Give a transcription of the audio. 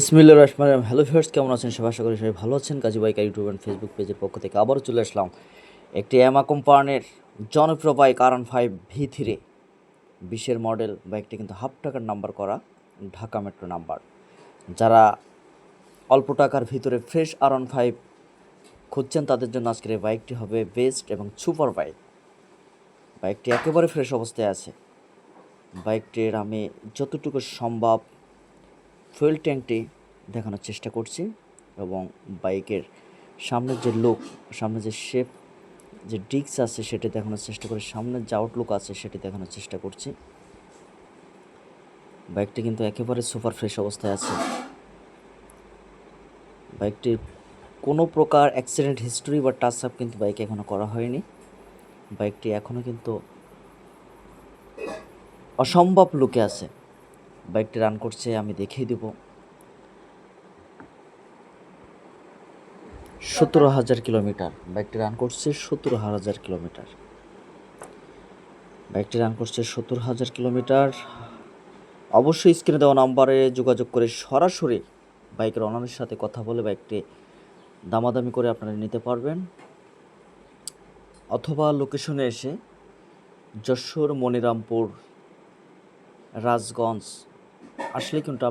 বিসমিল্লাহির রহমানির রহিম। Hello viewers, কেমন আছেন সবাই? আশা করি সবাই ভালো আছেন। কাজী বাইক ইউটিউব অ্যান্ড ফেসবুক পেজের পক্ষ থেকে আবারও চলে আসলাম একটি ইয়ামাহা কোম্পানির জনপ্রিয় বাইক R15 V3 20-এর মডেল। বাইকটি কিন্তু হাফ টাকার নাম্বার করা, ঢাকা মেট্রো নাম্বার। যারা অল্প টাকার ভিতরে ফ্রেশ R15 খুঁজছেন তাদের জন্য আজকের এই বাইকটি হবে বেস্ট এবং সুপার বাইক। বাইকটি একেবারে ফ্রেশ অবস্থায় আছে। বাইকটির আমি যতটুকু সম্ভব ফুয়েল ট্যাঙ্কটি দেখানোর চেষ্টা করছি এবং বাইকের সামনের যে লুক, সামনে যে শেপ, যে ডিস্ক আছে সেটি দেখানোর চেষ্টা করি, সামনের যে আউটলুক আছে সেটি দেখানোর চেষ্টা করছি। বাইকটি কিন্তু একেবারে সুপার ফ্রেশ অবস্থায় আছে। বাইকটির কোনো প্রকার অ্যাক্সিডেন্ট হিস্ট্রি বা টাচ আপ কিন্তু বাইকে এখনও করা হয়নি। বাইকটি এখনও কিন্তু অসম্ভব লুকে আছে। বাইকটি রান করছে, আমি দেখিয়ে দেব, 17,000 কিলোমিটার। বাইকটি রান করছে 17,000 কিলোমিটার। বাইকটি রান করছে 17,000 কিলোমিটার। অবশ্যই স্ক্রিনে দেওয়া নাম্বারে যোগাযোগ করে সরাসরি বাইকের ওনারের সাথে কথা বলে বাইকটি দামাদামি করে আপনারা নিতে পারবেন, অথবা লোকেশনে এসে যশোর, মনিরামপুর, রাজগঞ্জ আসলে কিন্তু